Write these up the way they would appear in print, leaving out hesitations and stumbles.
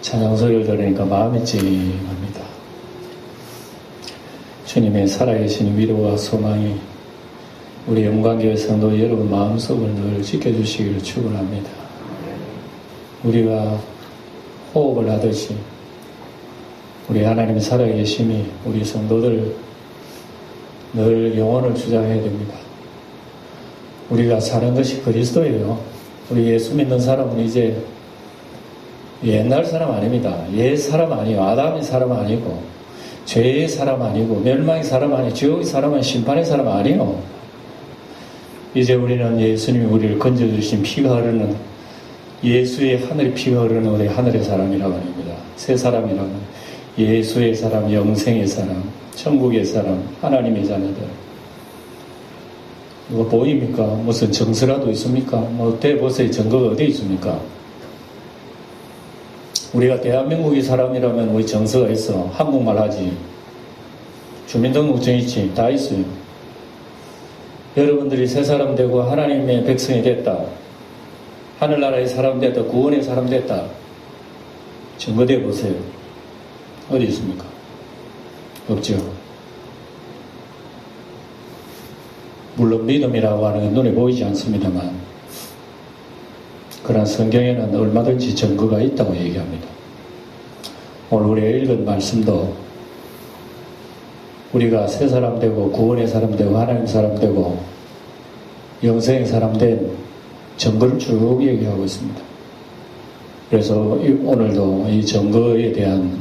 찬양소리를 들으니까 마음이 찡합니다. 주님의 살아계신 위로와 소망이 우리 영광교회 성도 여러분 마음속을 늘 지켜주시기를 축원합니다. 우리가 호흡을 하듯이 우리 하나님의 살아계심이 우리 성도들 늘 영혼을 주장해야 됩니다. 우리가 사는 것이 그리스도예요. 우리 예수 믿는 사람은 이제 옛날 사람 아닙니다. 옛 사람 아니에요. 아담의 사람 아니고 죄의 사람 아니고 멸망의 사람 아니고 지옥의 사람 아니고 심판의 사람 아니에요. 이제 우리는 예수님이 우리를 건져주신 피가 흐르는 예수의 하늘의 피가 흐르는 우리 하늘의 사람이라고 합니다. 새 사람이라고 예수의 사람, 영생의 사람, 천국의 사람, 하나님의 자녀들. 이거 보입니까? 무슨 정서라도 있습니까? 뭐 대보세의 증거가 어디 있습니까? 우리가 대한민국의 사람이라면 우리 정서가 있어. 한국말 하지. 주민등록증 있지. 다 있어요. 여러분들이 새 사람 되고 하나님의 백성이 됐다. 하늘나라의 사람 됐다. 구원의 사람 됐다. 증거대 보세요. 어디 있습니까? 없죠. 물론 믿음이라고 하는 건 눈에 보이지 않습니다만 그러나 성경에는 얼마든지 증거가 있다고 얘기합니다. 오늘 우리가 읽은 말씀도 우리가 새 사람 되고 구원의 사람 되고 하나님 사람 되고 영생의 사람 된 증거를 쭉 얘기하고 있습니다. 그래서 오늘도 이 증거에 대한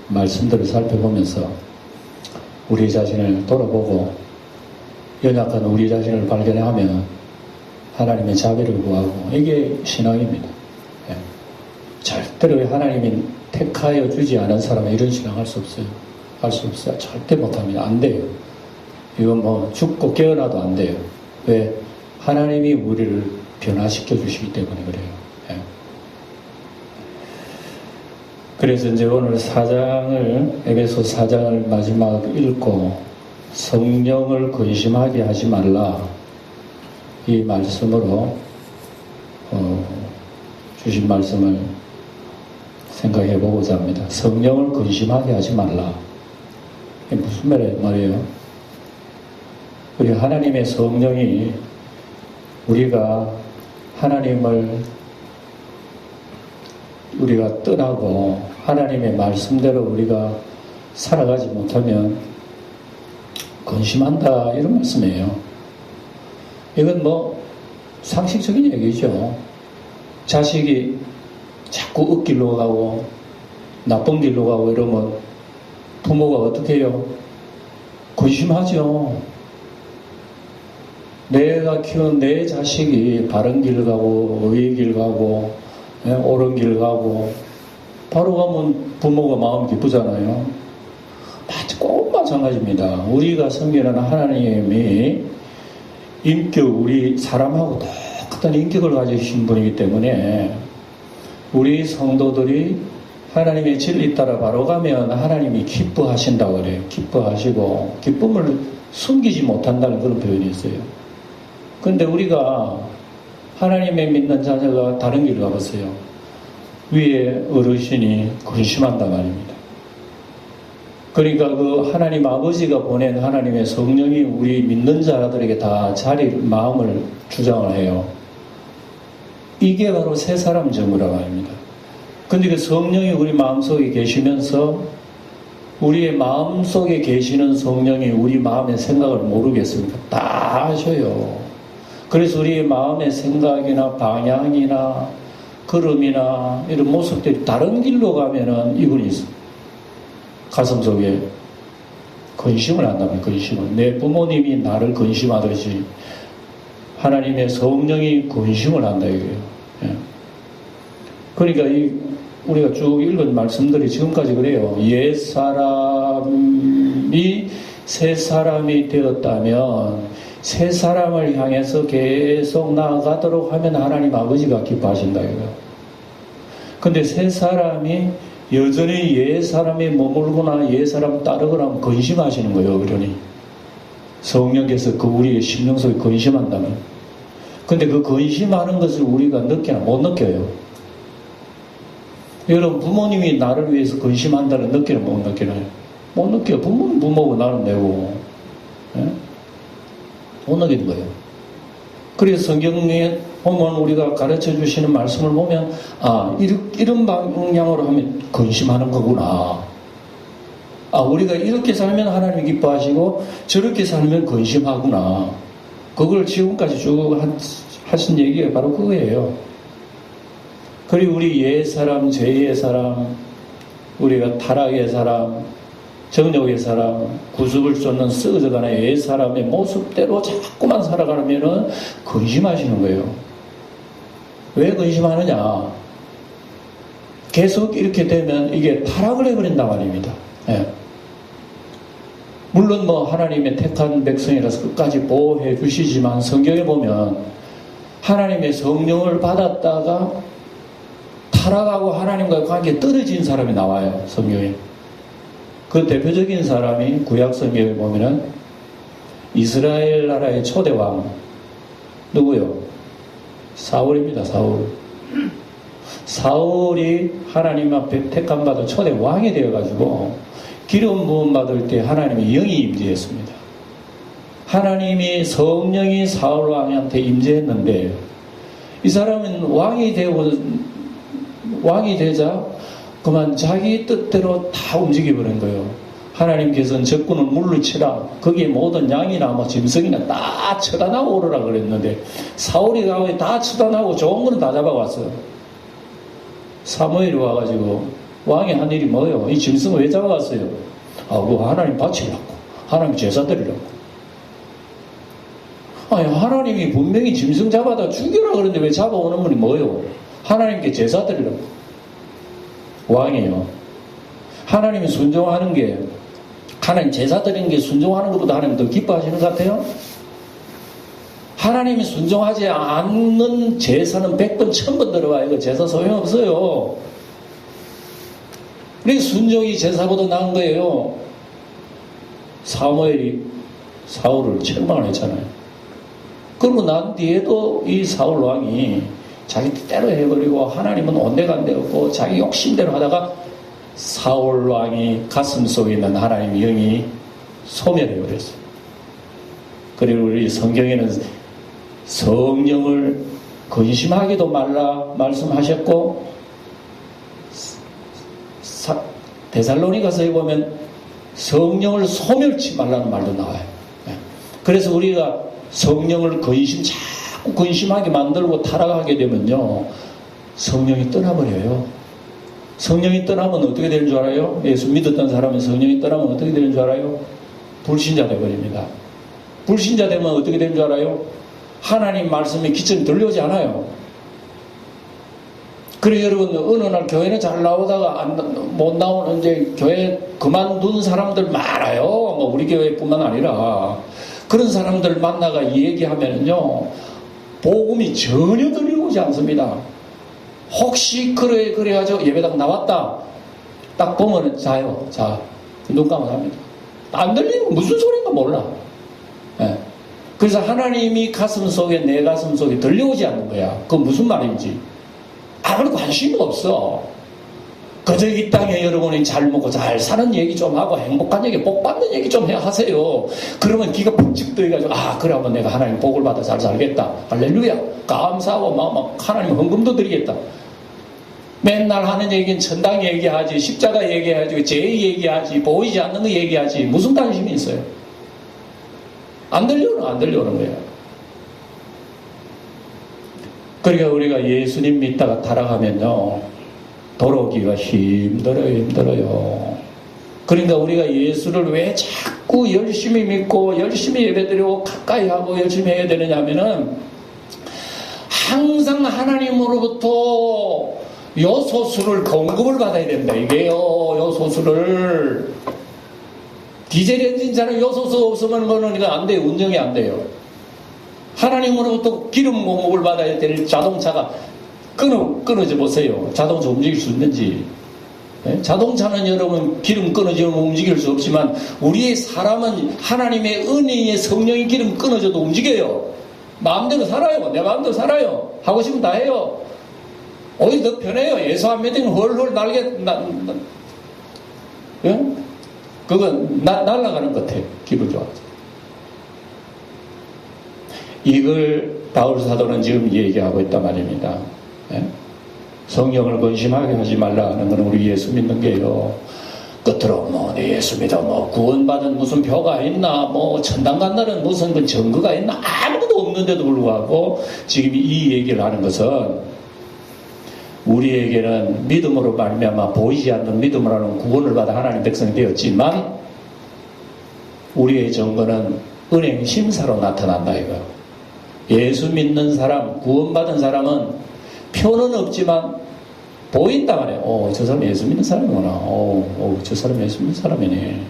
말씀들을 살펴보면서 우리 자신을 돌아보고 연약한 우리 자신을 발견하면 하나님의 자비를 구하고 이게 신앙입니다. 예. 절대로 하나님이 택하여 주지 않은 사람은 이런 신앙 할 수 없어요. 할 수 없어요. 절대 못합니다. 안 돼요. 이건 뭐 죽고 깨어나도 안 돼요. 왜? 하나님이 우리를 변화시켜 주시기 때문에 그래요. 예. 그래서 이제 오늘 4장을 에베소 4장을 마지막 읽고 성령을 근심하게 하지 말라 이 말씀으로 주신 말씀을 생각해 보고자 합니다. 성령을 근심하게 하지 말라. 이게 무슨 말이에요? 우리 하나님의 성령이 우리가 하나님을 우리가 떠나고 하나님의 말씀대로 우리가 살아가지 못하면 근심한다 이런 말씀이에요. 이건 뭐 상식적인 얘기죠. 자식이 자꾸 엇길로 가고 나쁜 길로 가고 이러면 부모가 어떻게 해요? 근심하죠. 내가 키운 내 자식이 바른 길 가고 의의 길 가고 옳은 길 가고 바로 가면 부모가 마음 기쁘잖아요. 꼭 마찬가지입니다. 우리가 섬기는 하나님이 인격, 우리 사람하고 똑같은 인격을 가지신 분이기 때문에 우리 성도들이 하나님의 진리 따라 바로 가면 하나님이 기뻐하신다고 그래요. 기뻐하시고 기쁨을 숨기지 못한다는 그런 표현이 있어요. 그런데 우리가 하나님의 믿는 자녀가 다른 길을 가봤어요. 위에 어르신이 근심한단 말입니다. 그러니까 그 하나님 아버지가 보낸 하나님의 성령이 우리 믿는 자들에게 다 마음을 주장을 해요. 이게 바로 새 사람 증거라고 합니다. 근데 그 성령이 우리 마음속에 계시면서 우리의 마음속에 계시는 성령이 우리 마음의 생각을 모르겠습니까? 다 아셔요. 그래서 우리의 마음의 생각이나 방향이나 걸음이나 이런 모습들이 다른 길로 가면은 이분이 가슴 속에 근심을 한다면 근심을. 내 부모님이 나를 근심하듯이 하나님의 성령이 근심을 한다 이거예요. 예. 그러니까 우리가 쭉 읽은 말씀들이 지금까지 그래요. 옛 사람이 새 사람이 되었다면 새 사람을 향해서 계속 나아가도록 하면 하나님 아버지가 기뻐하신다 이거예요. 근데 새 사람이 여전히 옛 사람이 머물거나 옛 사람 따르거나 하면 근심하시는 거예요. 그러니 성령께서 그 우리의 심령 속에 근심한다면, 근데 그 근심하는 것을 우리가 느끼나 못 느껴요. 여러분, 부모님이 나를 위해서 근심한다는 느끼는 못 느끼나요? 못 느껴요. 부모고 나는 내고. 예? 못 느끼는 거예요. 그래서 성경에 보면 우리가 가르쳐 주시는 말씀을 보면, 아, 이런 방향으로 하면 근심하는 거구나. 아, 우리가 이렇게 살면 하나님이 기뻐하시고, 저렇게 살면 근심하구나. 그걸 지금까지 쭉 하신 얘기가 바로 그거예요. 그리고 우리 옛사람, 죄의 사람, 우리가 타락의 사람, 정욕의 사람, 구습을 쫓는 썩어져가는 옛사람의 모습대로 자꾸만 살아가면은 근심하시는 거예요. 왜 근심하느냐? 계속 이렇게 되면 이게 타락을 해버린단 말입니다. 예. 물론 하나님의 택한 백성이라서 끝까지 보호해 주시지만 성경에 보면 하나님의 성령을 받았다가 타락하고 하나님과의 관계에 떨어진 사람이 나와요. 성경에. 그 대표적인 사람이 구약 성경에 보면은 이스라엘 나라의 초대왕 누구요? 사울입니다. 사울이 하나님 앞에 택함받은 초대왕이 되어가지고 기름 부음 받을 때 하나님의 영이 임재했습니다. 하나님이 성령이 사울 왕한테 임재했는데 이 사람은 왕이 되자 그만 자기 뜻대로 다 움직여버린 거예요. 하나님께서는 적군을 물리치라. 거기에 모든 양이나 짐승이나 다 쳐다나고 오르라 그랬는데 사울이 가고 다 쳐다나고 좋은 거는 다 잡아왔어요. 사무엘이 와가지고 왕이 한 일이 뭐예요? 이 짐승을 왜 잡아왔어요? 아, 그거 하나님 바치려고. 하나님 제사 드리려고. 아니, 하나님이 분명히 짐승 잡아다 죽여라 그러는데 왜 잡아오는 분이 뭐예요? 하나님께 제사 드리려고. 왕이에요. 하나님이 순종하는 게, 하나님 제사 드리는 게 순종하는 것보다 하나님 더 기뻐하시는 것 같아요? 하나님이 순종하지 않는 제사는 100번, 1000번 들어가요. 이거 제사 소용없어요. 그래서 순종이 제사보다 나은 거예요. 사무엘이 사울을 책망을 했잖아요. 그리고 난 뒤에도 이 사울 왕이 자기 뜻대로 해버리고 하나님은 온데간데 없고 자기 욕심대로 하다가 사울 왕이 가슴 속에 있는 하나님의 영이 소멸해버렸어요. 그리고 우리 성경에는 성령을 근심하기도 말라 말씀하셨고 데살로니가서에 보면 성령을 소멸치 말라는 말도 나와요. 그래서 우리가 성령을 자꾸 근심하게 만들고 타락하게 되면요 성령이 떠나버려요. 성령이 떠나면 어떻게 되는 줄 알아요? 예수 믿었던 사람은 성령이 떠나면 어떻게 되는 줄 알아요? 불신자 되어버립니다. 불신자 되면 어떻게 되는 줄 알아요? 하나님 말씀에 기천이 들려오지 않아요. 그래 여러분 어느 날 교회는 잘 나오다가 못 나오는 이제 교회 그만둔 사람들 많아요. 우리 교회뿐만 아니라 그런 사람들 만나가 얘기하면은요 복음이 전혀 들려오지 않습니다. 혹시 그래가지고 예배당 나왔다 딱 보면 자요. 눈 감아 잡니다. 안 들리는 무슨 소리인가 몰라. 네. 그래서 하나님이 가슴 속에 내 가슴 속에 들려오지 않는 거야. 그건 무슨 말인지 아무리 관심이 없어. 그저 이 땅에 여러분이 잘 먹고 잘 사는 얘기 좀 하고 행복한 얘기, 복 받는 얘기 좀 하세요. 그러면 기가 푹찍 떠가지고 그러면 내가 하나님 복을 받아 잘 살겠다. 할렐루야. 감사하고 막 하나님 헌금도 드리겠다. 맨날 하는 얘기는 천당 얘기하지, 십자가 얘기하지, 죄 얘기하지, 보이지 않는 거 얘기하지. 무슨 관심이 있어요? 안 들려오는 거예요. 그러니까 우리가 예수님 믿다가 타락하면요 돌아오기가 힘들어요. 그러니까 우리가 예수를 왜 자꾸 열심히 믿고 열심히 예배드리고 가까이 하고 열심히 해야 되느냐 하면은 항상 하나님으로부터 요소수를 공급을 받아야 된다. 이게요 요소수를 디젤 엔진차는 요소수 없으면 그거는 안 돼요. 운전이 안 돼요. 하나님으로부터 기름 공급을 받아야 될 자동차가 끊어져 보세요. 자동차 움직일 수 있는지. 네? 자동차는 여러분 기름 끊어지면 움직일 수 없지만 우리의 사람은 하나님의 은혜의 성령의 기름 끊어져도 움직여요. 마음대로 살아요. 내 마음대로 살아요. 하고 싶으면 다 해요. 오히려 더 편해요. 예수 안 믿으면 헐헐 예? 그건 날아가는 것 같아요. 기분 좋아서. 이걸 바울 사도는 지금 얘기하고 있단 말입니다. 예? 성령을 근심하게 하지 말라 하는 건 우리 예수 믿는 게요. 끝으로 내 예수 믿어 구원받은 무슨 표가 있나 천당 간다는 무슨 그 증거가 있나 아무것도 없는데도 불구하고 지금 이 얘기를 하는 것은 우리에게는 믿음으로 말미암아 보이지 않는 믿음으로는 구원을 받아 하나님 백성이 되었지만 우리의 증거는 은행 심사로 나타난다 이거예요. 예수 믿는 사람, 구원받은 사람은 표는 없지만 보인다 말이에요. 저 사람 예수 믿는 사람이구나. 저 사람 예수 믿는 사람이네.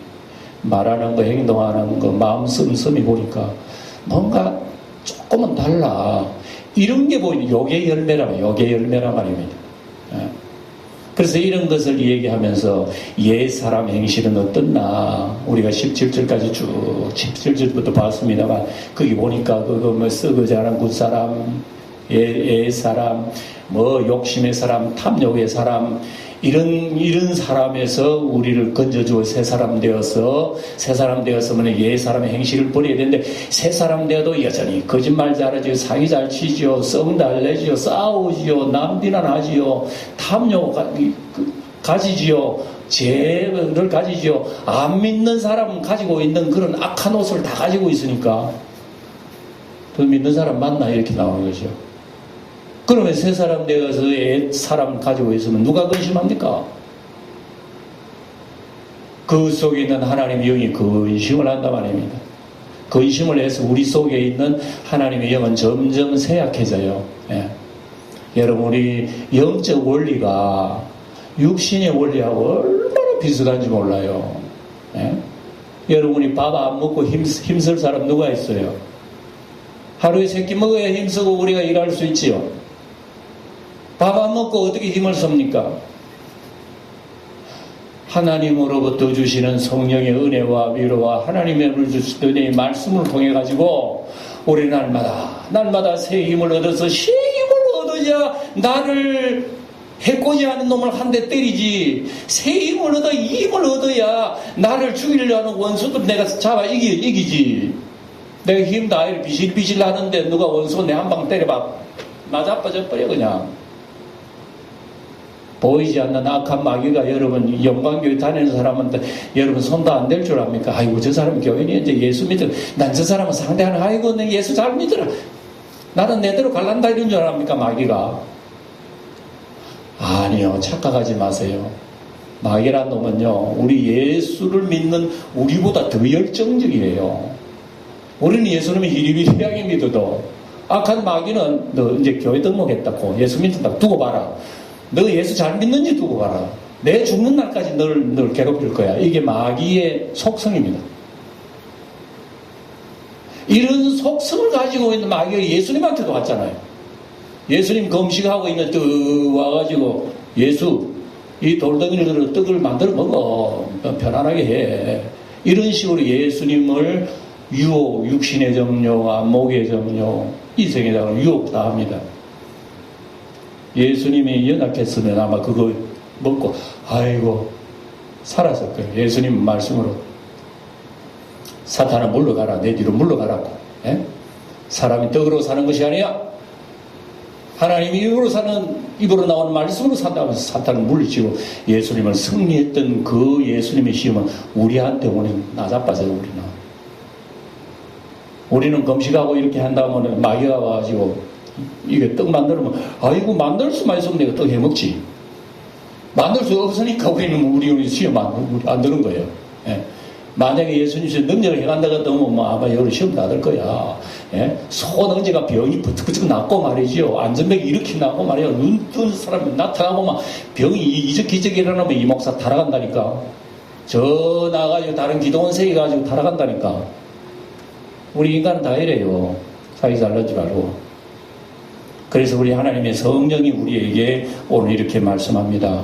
말하는 거, 행동하는 거, 마음 씀씀이 보니까 뭔가 조금은 달라. 이런 게 보이는 요게 열매라 말입니다. 그래서 이런 것을 얘기하면서 옛 사람 행실은 어떻나 우리가 17절까지 쭉 17절부터 봤습니다만 거기 보니까 그거 썩어 자란 굿사람 옛 사람 욕심의 사람 탐욕의 사람 이런 사람에서 우리를 건져주어 새 사람 되었으면 옛 사람의 행실을 버려야 되는데 새 사람 되어도 여전히 거짓말 잘하지요, 사기 잘 치지요, 썩 달래지요, 싸우지요, 남 비난하지요, 탐욕 가지지요, 죄를 가지지요. 안 믿는 사람은 가지고 있는 그런 악한 옷을 다 가지고 있으니까 그 믿는 사람 맞나 이렇게 나오는 거죠. 그러면 새 사람 되어서 옛 사람 가지고 있으면 누가 근심합니까? 그 속에 있는 하나님의 영이 근심을 한단 말입니다. 근심을 해서 우리 속에 있는 하나님의 영은 점점 쇠약해져요. 예. 여러분 우리 영적 원리가 육신의 원리하고 얼마나 비슷한지 몰라요. 예? 여러분이 밥 안 먹고 힘쓸 사람 누가 있어요? 하루에 3끼 먹어야 힘쓰고 우리가 일할 수 있지요. 밥 안 먹고 어떻게 힘을 씁니까? 하나님으로부터 주시는 성령의 은혜와 위로와 하나님의 주시는 은혜의 말씀을 통해 가지고 우리 날마다 새 힘을 얻어서 새 힘을 얻어야 나를 해코지 하는 놈을 한 대 때리지. 새 힘을 얻어 이 힘을 얻어야 나를 죽이려 하는 원수들 내가 잡아 이기지. 내가 힘 다 비실비실 하는데 누가 원수 내 한 방 때려봐 나 자빠져 버려 그냥. 보이지 않는 악한 마귀가 여러분 영광교회 다니는 사람한테 여러분 손도 안 댈 줄 압니까? 아이고 저 사람 교인이 이제 예수 믿어. 난 저 사람은 상대하는 아이고 내 예수 잘 믿어라. 나는 내대로 갈란다 이런 줄 압니까 마귀가? 아니요 착각하지 마세요. 마귀란 놈은요 우리 예수를 믿는 우리보다 더 열정적이에요. 우리는 예수님이 히리비리하게 믿어도 악한 마귀는 너 이제 교회 등록했다고 예수 믿는다고 두고 봐라. 너 예수 잘 믿는지 두고 봐라. 내 죽는 날까지 널 괴롭힐 거야. 이게 마귀의 속성입니다. 이런 속성을 가지고 있는 마귀가 예수님한테도 왔잖아요. 예수님 금식하고 있는 또 와가지고 예수 이 돌덩이를 떡을 만들어 먹어 편안하게 해. 이런 식으로 예수님을 유혹, 육신의 정욕과 목의 정욕, 이생에다가 유혹 다 합니다. 예수님이 연약했으면 아마 그거 먹고 아이고 살았을 거예요. 예수님 말씀으로 사탄아 물러가라. 내 뒤로 물러가라고. 예? 사람이 떡으로 사는 것이 아니야. 하나님이 입으로 나오는 말씀으로 산다면서 사탄을 물리치고 예수님을 승리했던 그 예수님의 시험은 우리한테 오는 나자빠져요. 우리는 금식하고 이렇게 한다면 마귀가 와가지고 이게 떡 만들면 아이고 만들 수만 있으면 내가 떡 해먹지. 만들 수 없으니까 우리 시험 안 드는 거예요. 예. 만약에 예수님이 능력을 해간다고 하면 아마 여러 시험 다 들 거야. 예? 손언제가 병이 부쩍부쩍 낫고 말이지요. 안전병이 이렇게 나고 말이야. 눈 뜨는 사람이 나타나고 막 병이 이적기적 일어나면 이 목사 달아간다니까. 저 나가지고 다른 기도원 세계가지고 달아간다니까. 우리 인간은 다 이래요. 자기 잘난 줄 알고. 그래서 우리 하나님의 성령이 우리에게 오늘 이렇게 말씀합니다.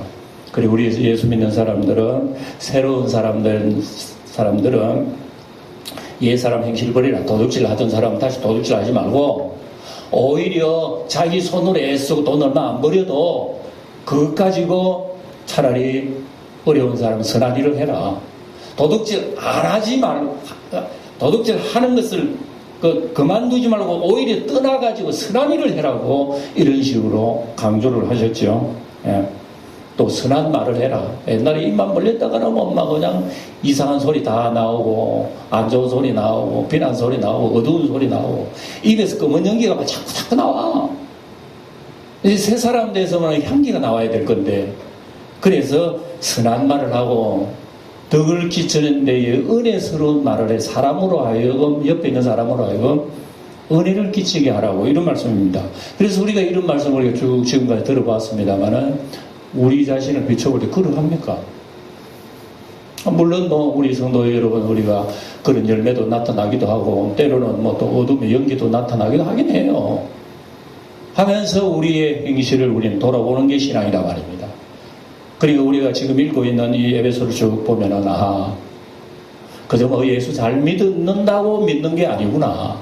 그리고 우리 예수 믿는 사람들은 새로운 사람들은 옛 사람 행실 버리라. 도둑질 하던 사람은 다시 도둑질 하지 말고 오히려 자기 손으로 애쓰고 돈 얼마 안 벌여도 그것 가지고 차라리 어려운 사람은 선한 일을 해라. 도둑질 안 하지 말고, 도둑질 하는 것을 그만두지 말고 오히려 떠나가지고 선한 일을 해라고 이런 식으로 강조를 하셨죠. 예. 또 선한 말을 해라. 옛날에 입만 벌렸다가는 엄마 그냥 이상한 소리 다 나오고 안 좋은 소리 나오고 비난 소리 나오고 어두운 소리 나오고 입에서 검은 연기가 막 자꾸 나와. 이제 새 사람 돼서는 향기가 나와야 될 건데, 그래서 선한 말을 하고 덕을 끼치는 데에 은혜스러운 말을 해 사람으로 하여금, 옆에 있는 사람으로 하여금 은혜를 끼치게 하라고, 이런 말씀입니다. 그래서 우리가 이런 말씀을 우리가 쭉 지금까지 들어봤습니다만은 우리 자신을 비춰볼 때 그러합니까? 물론 우리 성도 여러분, 우리가 그런 열매도 나타나기도 하고 때로는 또 어둠의 연기도 나타나기도 하긴 해요. 하면서 우리의 행실을 우리는 돌아보는 게 신앙이라 말입니다. 그리고 우리가 지금 읽고 있는 이 에베소를 쭉 보면은, 그저 예수 잘 믿는다고 믿는 게 아니구나.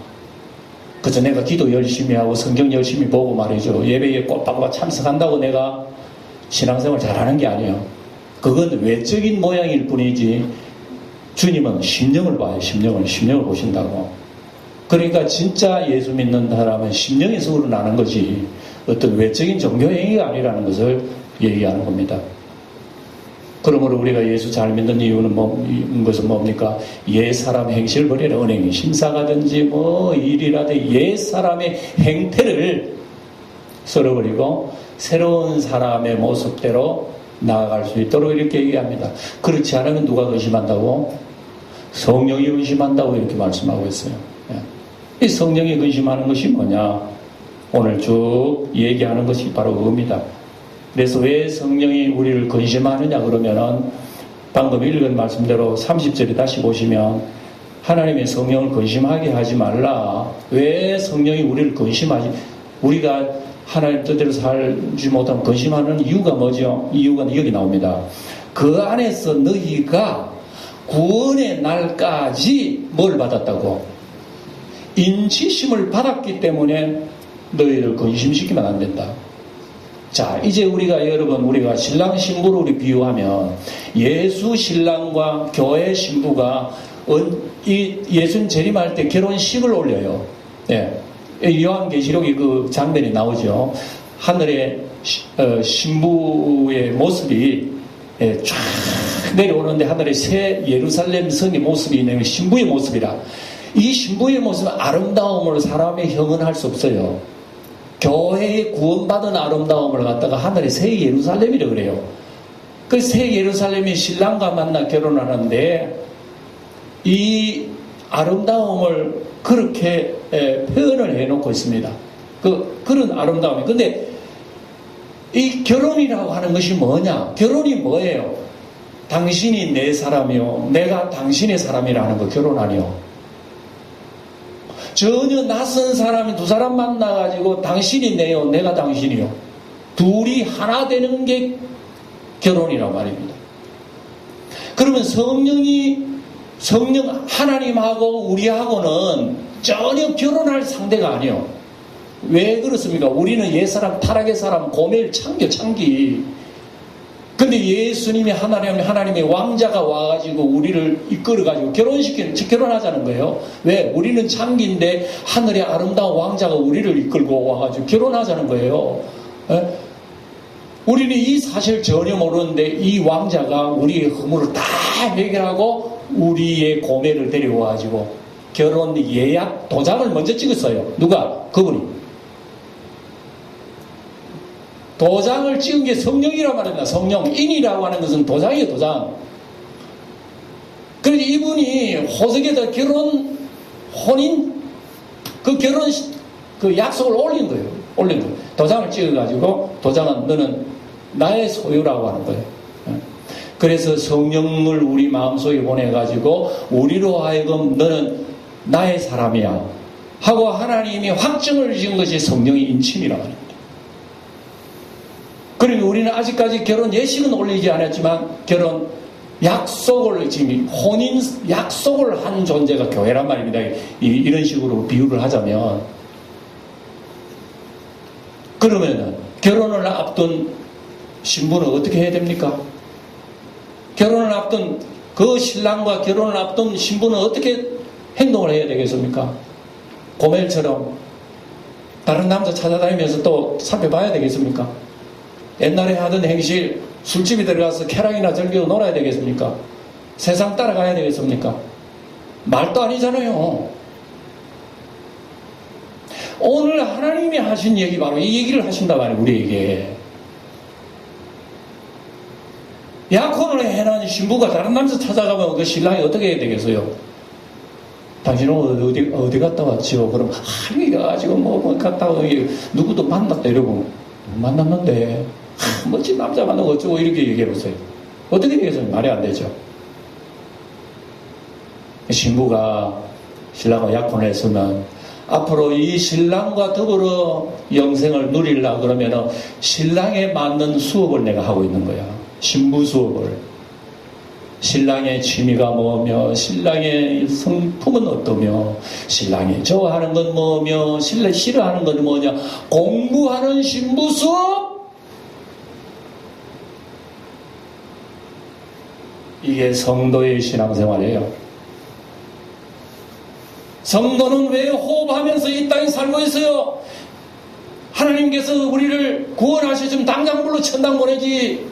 그저 내가 기도 열심히 하고 성경 열심히 보고 말이죠. 예배에 꼬박꼬박 참석한다고 내가 신앙생활 잘하는 게 아니에요. 그건 외적인 모양일 뿐이지 주님은 심령을 봐요. 심령을 보신다고. 그러니까 진짜 예수 믿는 사람은 심령에서 우러나는 거지 어떤 외적인 종교행위가 아니라는 것을 얘기하는 겁니다. 그러므로 우리가 예수 잘 믿는 이유는 것은 뭡니까? 옛 사람 행실을 버리라. 은행이 심사가든지 일이라든지 옛 사람의 행태를 썰어버리고 새로운 사람의 모습대로 나아갈 수 있도록 이렇게 얘기합니다. 그렇지 않으면 누가 근심한다고? 성령이 근심한다고 이렇게 말씀하고 있어요. 이 성령이 근심하는 것이 뭐냐? 오늘 쭉 얘기하는 것이 바로 그겁니다. 그래서 왜 성령이 우리를 근심하느냐 그러면은 방금 읽은 말씀대로 30절에 다시 보시면 하나님의 성령을 근심하게 하지 말라. 왜 성령이 우리를 근심하지? 우리가 하나님 뜻대로 살지 못하면 근심하는 이유가 뭐죠? 이유가 여기 나옵니다. 그 안에서 너희가 구원의 날까지 뭘 받았다고? 인치심을 받았기 때문에 너희를 근심시키면 안 된다. 자, 이제 우리가 신랑 신부로 우리 비유하면 예수 신랑과 교회 신부가 예수님 재림할 때 결혼식을 올려요. 예. 요한계시록이 그 장면이 나오죠. 하늘에 신부의 모습이 쫙 내려오는데 하늘에 새 예루살렘 성의 모습이 있는 신부의 모습이라. 이 신부의 모습은 아름다움으로 사람의 형언할 수 없어요. 교회에 구원받은 아름다움을 갖다가 하늘의 새 예루살렘이라고 그래요. 그 새 예루살렘이 신랑과 만나 결혼하는데 이 아름다움을 그렇게 표현을 해놓고 있습니다. 그런 아름다움이. 근데 이 결혼이라고 하는 것이 뭐냐? 결혼이 뭐예요? 당신이 내 사람이요, 내가 당신의 사람이라는 거 결혼 아니요. 전혀 낯선 사람이 두 사람 만나가지고 당신이 내요, 내가 당신이요. 둘이 하나 되는 게 결혼이란 말입니다. 그러면 성령 하나님하고 우리하고는 전혀 결혼할 상대가 아니에요. 왜 그렇습니까? 우리는 옛사람, 타락의 사람, 고멜, 창기. 근데 예수님이 하나님의 왕자가 와가지고 우리를 이끌어가지고 결혼하자는 거예요. 왜? 우리는 창기인데 하늘의 아름다운 왕자가 우리를 이끌고 와가지고 결혼하자는 거예요. 에? 우리는 이 사실 전혀 모르는데 이 왕자가 우리의 허물을 다 해결하고 우리의 고멜을 데려와가지고 결혼 예약 도장을 먼저 찍었어요. 누가? 그분이. 도장을 찍은 게 성령이라고 말합니다. 성령인이라고 하는 것은 도장이에요, 도장. 그런데 이분이 호석에다 혼인, 그 약속을 올린 거예요. 도장을 찍어가지고, 도장은 너는 나의 소유라고 하는 거예요. 그래서 성령을 우리 마음속에 보내가지고, 우리로 하여금 너는 나의 사람이야. 하고 하나님이 확정을 지은 것이 성령의 인침이라고 합니다. 그러니 우리는 아직까지 결혼 예식은 올리지 않았지만 결혼 약속을 지금 혼인 약속을 한 존재가 교회란 말입니다. 이런 식으로 비유를 하자면 그러면은 결혼을 앞둔 신부는 어떻게 해야 됩니까? 결혼을 앞둔 그 신랑과 결혼을 앞둔 신부는 어떻게 행동을 해야 되겠습니까? 고멜처럼 다른 남자 찾아다니면서 또 살펴봐야 되겠습니까? 옛날에 하던 행실, 술집에 들어가서 쾌락이나 즐기고 놀아야 되겠습니까? 세상 따라가야 되겠습니까? 말도 아니잖아요. 오늘 하나님이 하신 얘기, 바로 이 얘기를 하신단 말이에요, 우리에게. 약혼을 해놓은 신부가 다른 남자 찾아가면 그 신랑이 어떻게 해야 되겠어요? 당신은 어디 갔다 왔지요? 그럼, 이가 지금 갔다 와, 누구도 만났다, 이러고. 만났는데, 멋진 남자 만나고 어쩌고, 이렇게 얘기해보세요. 어떻게 되겠어요? 말이 안 되죠. 신부가 신랑과 약혼을 했으면, 앞으로 이 신랑과 더불어 영생을 누리려고 그러면은 신랑에 맞는 수업을 내가 하고 있는 거야. 신부 수업을. 신랑의 취미가 뭐며, 신랑의 성품은 어떠며, 신랑이 좋아하는 건 뭐며, 신랑이 싫어하는 건 뭐냐. 공부하는 신부 수업! 이게 성도의 신앙생활이에요. 성도는 왜 호흡하면서 이 땅에 살고 있어요? 하나님께서 우리를 구원하시면 당장 불러 천당 보내지.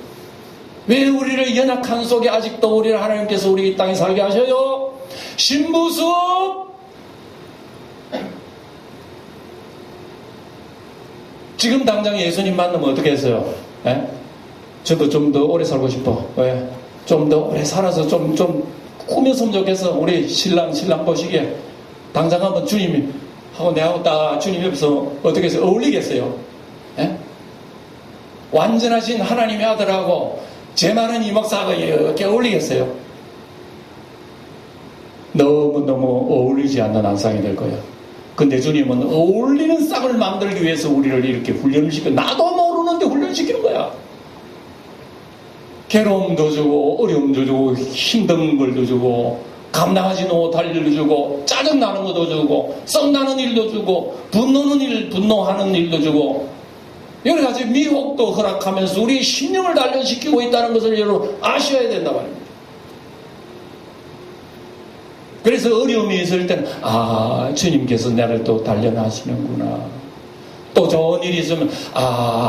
왜 우리를 연약한 속에 아직도 우리를 하나님께서 우리 이 땅에 살게 하셔요? 신부수업! 지금 당장 예수님 만나면 어떻게 했어요? 에? 저도 좀 더 오래 살고 싶어. 왜? 좀 더 오래 살아서 좀 꾸몄으면 좋겠어. 우리 신랑 보시기에. 당장 한번 주님이 하고 내하고 딱 주님 옆에서 어떻게 해서 어울리겠어요? 에? 완전하신 하나님의 아들하고 제 많은 이 목사하고 이렇게 어울리겠어요? 너무너무 어울리지 않는 안상이 될 거예요. 근데 주님은 어울리는 쌍을 만들기 위해서 우리를 이렇게 훈련을 시켜. 나도 모르는데 훈련시키는 거야. 괴로움도 주고 어려움도 주고 힘든 걸도 주고 감당하지 못할 일도 주고 짜증나는 것도 주고 썩나는 일도 주고 분노하는 일도 주고 여러 가지 미혹도 허락하면서 우리 신령을 단련시키고 있다는 것을 여러분 아셔야 된단 말입니다. 그래서 어려움이 있을 때는 주님께서 나를 또 단련하시는구나. 또 좋은 일이 있으면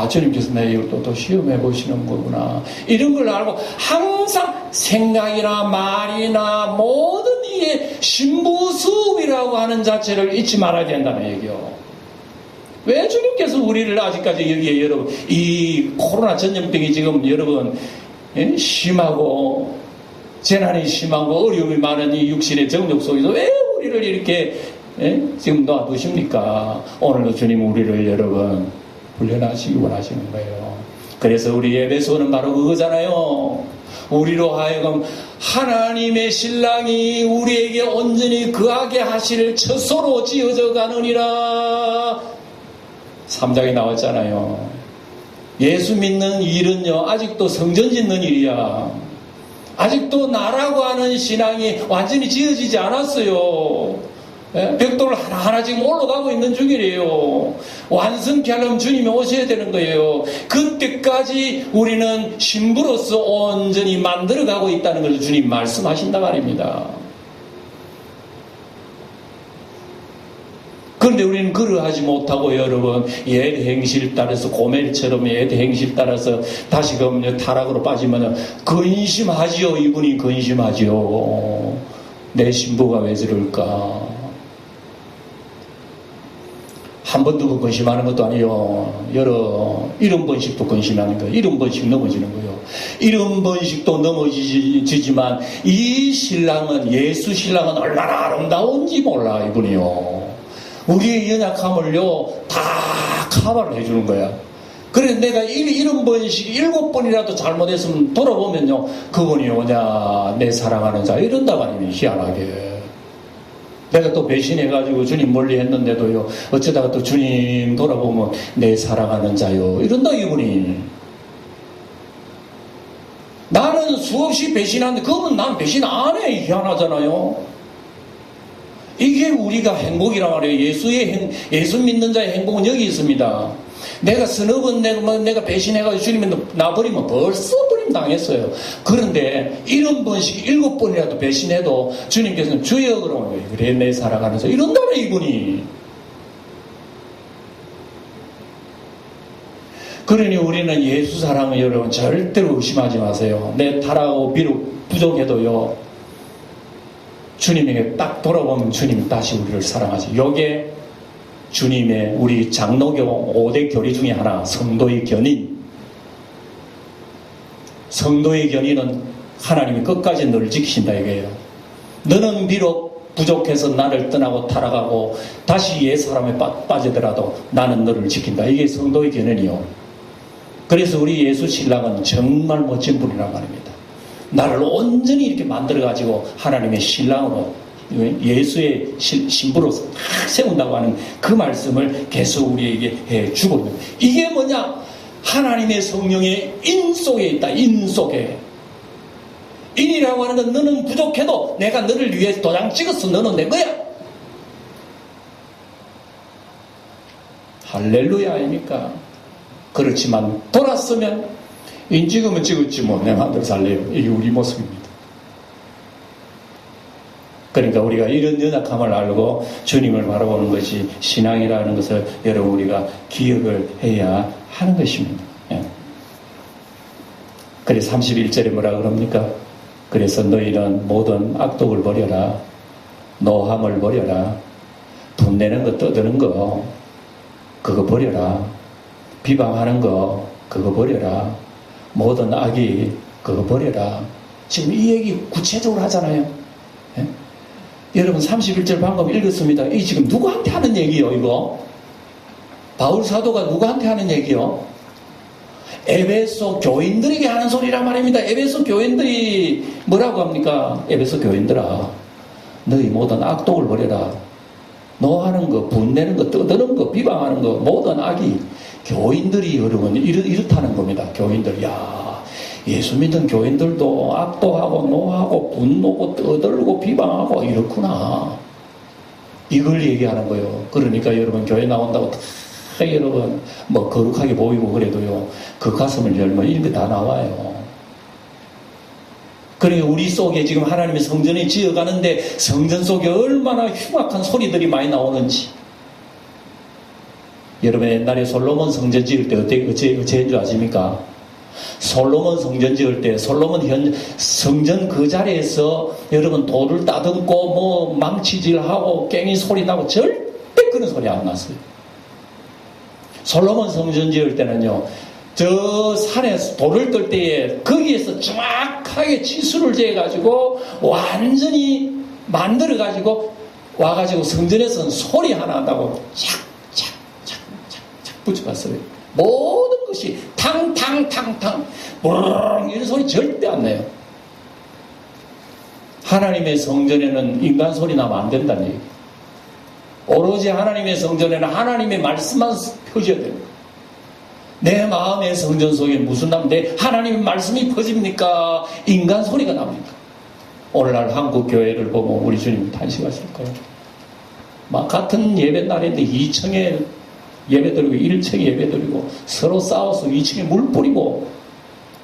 주님께서 내 이걸 또 시험해 보시는 거구나. 이런 걸 알고 항상 생각이나 말이나 모든 일에 신부수업이라고 하는 자체를 잊지 말아야 된다는 얘기요. 왜 주님께서 우리를 아직까지 여기에 여러분 이 코로나 전염병이 지금 여러분 심하고 재난이 심하고 어려움이 많은 이 육신의 정욕 속에서 왜 우리를 이렇게 지금 놔두십니까? 오늘도 주님 우리를 여러분 훈련하시기 원하시는 거예요. 그래서 우리 예배소는 바로 그거잖아요. 우리로 하여금 하나님의 신랑이 우리에게 온전히 거하게 하실 처소로 지어져 가느니라. 3장에 나왔잖아요. 예수 믿는 일은요 아직도 성전 짓는 일이야. 아직도 나라고 하는 신앙이 완전히 지어지지 않았어요. 벽돌을 하나하나 지금 올라가고 있는 중이래요. 완성케 하려면 주님이 오셔야 되는 거예요. 그때까지 우리는 신부로서 온전히 만들어가고 있다는 걸 주님 말씀하신단 말입니다. 그런데 우리는 그러하지 못하고 여러분 옛 행실 따라서 고멜처럼 옛 행실 따라서 다시금 타락으로 빠지면 근심하지요. 이분이 근심하지요. 내 신부가 왜 저럴까? 한 번, 두 번 근심하는 것도 아니요. 70번씩도 근심하는 거예요. 70번씩 넘어지는 거예요. 70번씩도 넘어지지만 이 신랑은 예수 신랑은 얼마나 아름다운지 몰라 이분이요. 우리의 연약함을요 다 커버를 해주는 거야. 그래 내가 70번씩 7번이라도 잘못했으면 돌아보면요 그분이 오냐 내 사랑하는 자 이런다 말이면 희한하게. 내가 또 배신해가지고 주님 멀리 했는데도요 어쩌다가 또 주님 돌아보면 내 사랑하는 자요 이런다 이분이. 나는 수없이 배신하는데 그분은 난 배신 안 해. 희한하잖아요. 이게 우리가 행복이란 말이에요. 예수 믿는 자의 행복은 여기 있습니다. 내가 서너 번 내가 배신해가지고 주님이 나버리면 벌써 버림 당했어요. 그런데 7번씩 7번이라도 배신해도 주님께서는 주여 그러면 왜 그래 내 살아가면서 이런다며 이분이. 그러니 우리는 예수 사랑을 여러분 절대로 의심하지 마세요. 내 타락하고 비록 부족해도요, 주님에게 딱 돌아보면 주님이 다시 우리를 사랑하세요. 요게 주님의 우리 장로교 5대 교리 중에 하나, 성도의 견인. 성도의 견인은 하나님이 끝까지 널 지키신다 이거예요. 너는 비록 부족해서 나를 떠나고 타락하고 다시 옛 사람에 빠지더라도 나는 너를 지킨다. 이게 성도의 견인이요. 그래서 우리 예수 신랑은 정말 멋진 분이란 말입니다. 나를 온전히 이렇게 만들어가지고 하나님의 신랑으로, 예수의 신부로 세운다고 하는 그 말씀을 계속 우리에게 해주고 있는 거예요. 이게 뭐냐? 하나님의 성령의 인 속에 있다. 인 속에. 인이라고 하는 건 너는 부족해도 내가 너를 위해 도장 찍었어. 너는 내 거야. 할렐루야 아닙니까? 그렇지만 돌았으면 찍으면 찍었지 뭐 내 마음대로 살래요. 이게 우리 모습입니다. 그러니까 우리가 이런 연약함을 알고 주님을 바라보는 것이 신앙이라는 것을 여러분 우리가 기억을 해야 하는 것입니다. 예. 그래서 31절에 뭐라 그럽니까? 그래서 너희는 모든 악독을 버려라. 노함을 버려라. 돈 내는 거 떠드는 거 그거 버려라. 비방하는 거 그거 버려라. 모든 악이 그거 버려라. 지금 이 얘기 구체적으로 하잖아요. 예? 여러분 31절 방금 읽었습니다. 이 지금 누구한테 하는 얘기요 이거? 바울 사도가 누구한테 하는 얘기요? 에베소 교인들에게 하는 소리란 말입니다. 에베소 교인들이 뭐라고 합니까? 에베소 교인들아, 너희 모든 악독을 버려라. 노하는 거, 분내는 거, 떠드는 거, 비방하는 거, 모든 악이 교인들이 여러분 이렇다는 겁니다. 교인들, 야, 예수 믿는 교인들도 악독하고 노하고 분노고 떠들고 비방하고 이렇구나. 이걸 얘기하는 거예요. 그러니까 여러분 교회 나온다고 다 여러분 뭐 거룩하게 보이고 그래도요, 그 가슴을 열면 이런 게 다 나와요. 그러니까 우리 속에 지금 하나님의 성전이 지어가는데 성전 속에 얼마나 흉악한 소리들이 많이 나오는지. 여러분 옛날에 솔로몬 성전 지을 때 어째인 줄 아십니까? 솔로몬 성전 지을 때 솔로몬 성전 그 자리에서 여러분 돌을 따듬고 뭐 망치질하고 괭이 소리 나고 절대 그런 소리 안 났어요. 솔로몬 성전 지을 때는요, 저 산에서 돌을 뜰 때에 거기에서 정확하게 치수를 재가지고 완전히 만들어가지고 와가지고 성전에서는 소리 하나 한다고 착착착착착 붙여봤어요. 모든 것이 탕탕탕탕 부르릉 이런 소리 절대 안 나요. 하나님의 성전에는 인간 소리 나면 안 된다는 얘기. 오로지 하나님의 성전에는 하나님의 말씀만 펴져야 됩니다. 내 마음의 성전 속에 무슨 내 하나님의 말씀이 퍼집니까? 인간 소리가 납니까? 오늘날 한국 교회를 보면 우리 주님 탄식하실 거예요. 막 같은 예배 날인데 2층에 예배 드리고 1층에 예배 드리고 서로 싸워서 2층에 물 뿌리고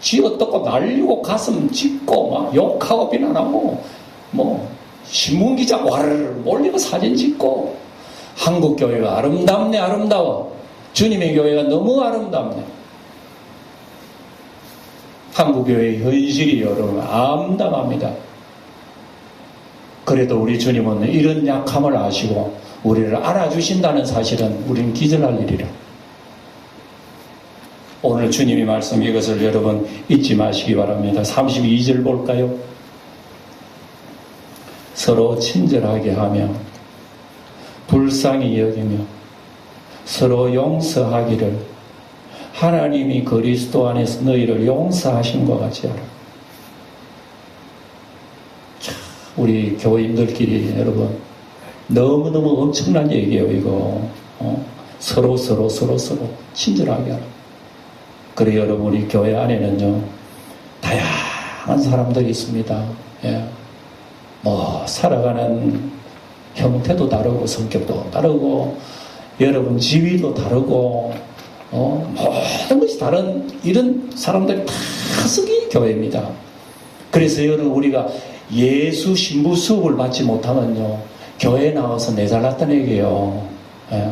쥐어뜯고 날리고 가슴 찢고 막 욕하고 비난하고 뭐 신문기자 와르르 몰리고 사진 찍고. 한국 교회가 아름답네. 아름다워. 주님의 교회가 너무 아름답네. 한국 교회의 현실이 여러분 암담합니다. 그래도 우리 주님은 이런 약함을 아시고 우리를 알아주신다는 사실은 우리는 기절할 일이라. 오늘 주님이 말씀 이것을 여러분 잊지 마시기 바랍니다. 32절 볼까요? 서로 친절하게 하며 불쌍히 여기며 서로 용서하기를 하나님이 그리스도 안에서 너희를 용서하신 것 같이 하라. 우리 교인들끼리 여러분 너무너무 엄청난 얘기예요 이거. 서로 친절하게 하라. 그래 여러분 우리 교회 안에는요 다양한 사람들이 있습니다. 예. 뭐 살아가는 형태도 다르고 성격도 다르고 여러분 지위도 다르고 모든 것이 다른 이런 사람들이 다 쓰기 교회입니다. 그래서 여러분 우리가 예수 신부 수업을 받지 못하면요 교회에 나와서 내잘났다는 얘기예요. 예.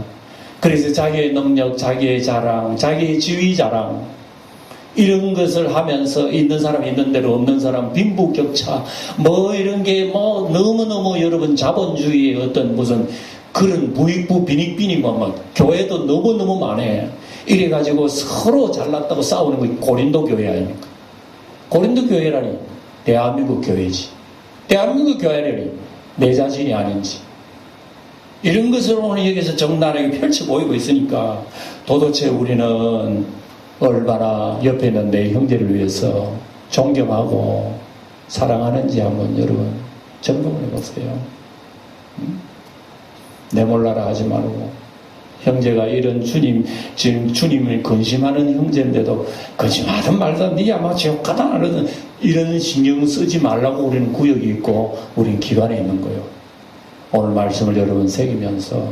그래서 자기의 능력, 자기의 자랑, 자기의 지위 자랑 이런 것을 하면서 있는 사람 있는 대로 없는 사람 빈부격차 뭐 이런 게 뭐 너무너무 여러분 자본주의의 어떤 무슨 그런 부익부 비닉비닉 뭐 교회도 너무너무 많아. 이래가지고 서로 잘났다고 싸우는 게 고린도 교회 아닙니까? 고린도 교회라니 대한민국 교회지. 대한민국 교회라니 내 자신이 아닌지. 이런 것을 오늘 여기서 적나라하게 펼쳐 보이고 있으니까 도대체 우리는 얼마나 옆에 있는 내 형제를 위해서 존경하고 사랑하는지 한번 여러분 점검을 해보세요. 내 몰라라 하지 말고 형제가 이런 주님 지금 주님을 근심하는 형제인데도 근심하든 말든 네 아마 지옥 가다 그러는 이런 신경 쓰지 말라고 우리는 구역이 있고 우리는 기관에 있는 거예요. 오늘 말씀을 여러분 새기면서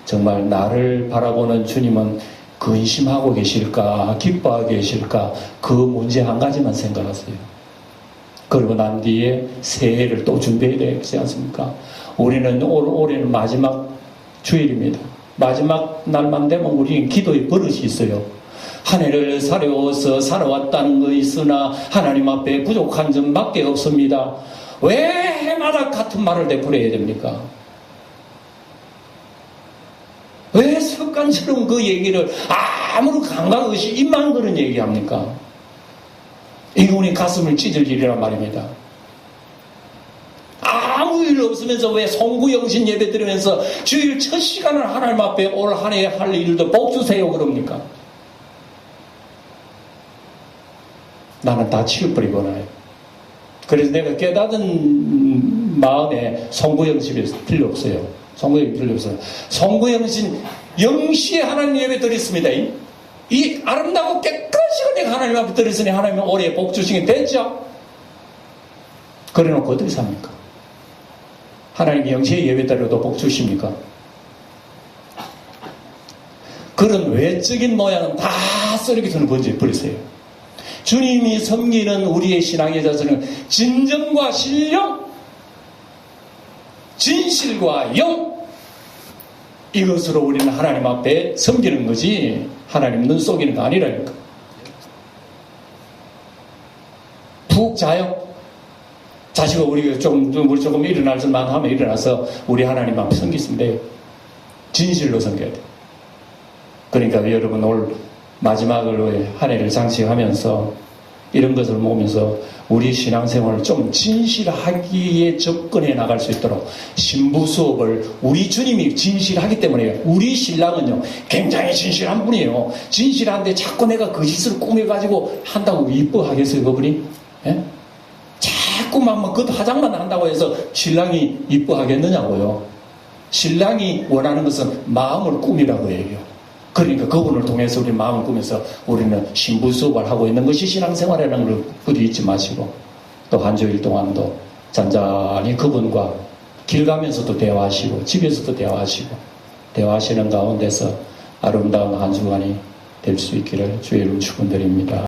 정말 나를 바라보는 주님은 근심하고 계실까 기뻐하고 계실까 그 문제 한 가지만 생각하세요. 그리고 난 뒤에 새해를 또 준비해야 되지 않습니까? 우리는 올해는 마지막 주일입니다. 마지막 날만 되면 우리는 기도의 버릇이 있어요. 한 해를 살아서 살아왔다는 거 있으나 하나님 앞에 부족한 점밖에 없습니다. 왜 해마다 같은 말을 되풀이해야 됩니까? 왜 습관처럼 그 얘기를 아무런 감각 없이 입만 그런 얘기합니까? 이분이 가슴을 찢을 일이란 말입니다. 아무 일 없으면서 왜 송구영신 예배 드리면서 주일 첫 시간을 하나님 앞에 올 한 해 할 일도 복 주세요 그럽니까? 나는 다 치워버리거나 해요. 그래서 내가 깨닫은 마음에 송구영신이 필요 없어요. 송구영신 필요 없어요. 송구영신 영시에 하나님 예배 드렸습니다. 이 아름다고 깨끗한 시간 내가 하나님 앞에 드렸으니 하나님은 올해 복 주시게 됐죠? 그래놓고 어떻게 삽니까? 하나님이 영시에 예배 드려도 복 주십니까? 그런 외적인 모양은 다 쓰레기통에 번져버리세요. 주님이 섬기는 우리의 신앙의 자세는 진정과 신령, 진실과 영, 이것으로 우리는 하나님 앞에 섬기는 거지 하나님 눈 속이는 거 아니라니까. 푹 자요. 자식아 우리 조금 일어날 것만 하면 일어나서 우리 하나님 앞에 섬기시면 돼요. 진실로 섬겨야 돼요. 그러니까 여러분 올 마지막으로 한 해를 장식하면서 이런 것을 보면서 우리 신앙생활을 좀 진실하기에 접근해 나갈 수 있도록 신부 수업을 우리 주님이 진실하기 때문에 우리 신랑은요 굉장히 진실한 분이에요. 진실한데 자꾸 내가 거짓을 꾸며가지고 한다고 이뻐하겠어요 그분이? 예? 자꾸만 그 화장만 한다고 해서 신랑이 이뻐하겠느냐고요. 신랑이 원하는 것은 마음을 꾸미라고 얘기해요. 그러니까 그분을 통해서 우리 마음을 꾸면서 우리는 신부 수업을 하고 있는 것이 신앙생활이라는 걸 부디 잊지 마시고 또 한 주일 동안도 잔잔히 그분과 길 가면서도 대화하시고 집에서도 대화하시고 대화하시는 가운데서 아름다운 한 주간이 될 수 있기를 주의 이름 축원드립니다.